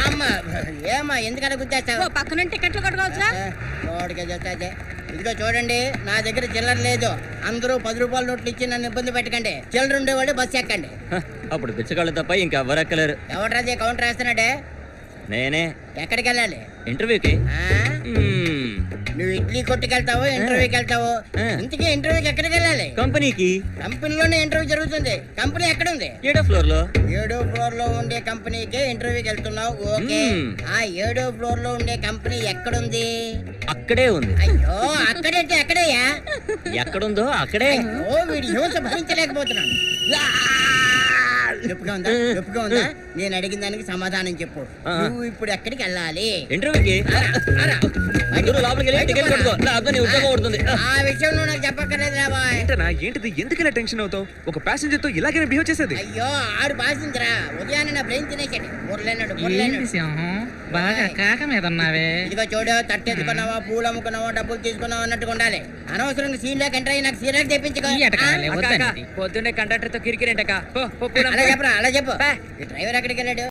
అమ్మా ఏమా ఎందుకలా గుర్తేస్తావు? పక్కన టికెట్లు కొట్టుకోవచ్చురా. ఇదిగో చూడండి, నా దగ్గర చిల్లర లేదు. అందరూ 10 రూపాయల నోట్లు ఇచ్చి నన్ను ఇబ్బంది పెట్టకండి. చిల్లర ఉండేవాళ్ళు బస్సు ఎక్కండి. అప్పుడు బిచ్చగాళ్ళు తప్ప ఇంకెవ్వరు ఎక్కలేరు. ఎవడ్రాజే కౌంటర్ వేస్తున్నాడే? నేనే. ఎక్కడికి వెళ్ళాలి? ఇంటర్వ్యూకి. నువ్వు ఇడ్లీ కొట్టుకెళ్తావు, ఇంటర్వ్యూకి వెళ్తావు. ఇంతకీ ఇంటర్వ్యూకి ఎక్కడికి వెళ్ళాలి? కంపెనీకి. కంపెనీలోనే ఇంటర్వ్యూ జరుగుతుంది. కంపెనీ ఎక్కడ ఉంది? 7వ ఫ్లోర్ లో. 7వ ఫ్లోర్ లో ఉండే కంపెనీకి ఇంటర్వ్యూకి వెళ్తున్నావు. ఓకే, ఆ 7వ ఫ్లోర్ లో ఉండే కంపెనీ ఎక్కడుంది? అక్కడే ఉంది. అయ్యో, అక్కడంటే ఎక్కడయ్యా? ఎక్కడుందో అక్కడే. ఓ వీడి హింస భరించలేకపోతున్నాను. నొప్పిగా ఉందా? నేను అడిగిన దానికి సమాధానం చెప్పు. నువ్వు ఇప్పుడు ఎక్కడికి వెళ్ళాలి? ఇంటర్వ్యూకి. లోపలికి వెళ్ళి టికెట్ కొట్టుకో. నీ ఉద్యోగం పడుతుంది. ఆ విషయం నువ్వు నాకు చెప్పక్కర్లేదు రాబాయ్. ఏంటిది? ఎందుకు ఇలా టెన్షన్ అవుతావు? ఒక ప్యాసింజర్ తో ఇలాగైనా బిహేవ్ చేసేది? అయ్యో, ఆడు భాషించరా. ఉదయాన్నే నా బ్రెయిన్ తినేసాడు. బాగా కాక మీద ఉన్నావే. ఇదిగో చూడు, తట్టు ఎత్తుకున్నావా, పూలు అమ్ముకున్నావా, డబ్బులు తీసుకున్నావా అన్నట్టుగా ఉండాలి. అనవసరంగా సీన్ లోకి ఎంటర్ అయ్యి నాకు సీరియల్ తెప్పించుకో. పొద్దున్నే కండక్టర్ తో కిరికిరేంటక. అలా చెప్పరా, అలా చెప్పు. ఈ డ్రైవర్ ఎక్కడికి వెళ్ళాడు?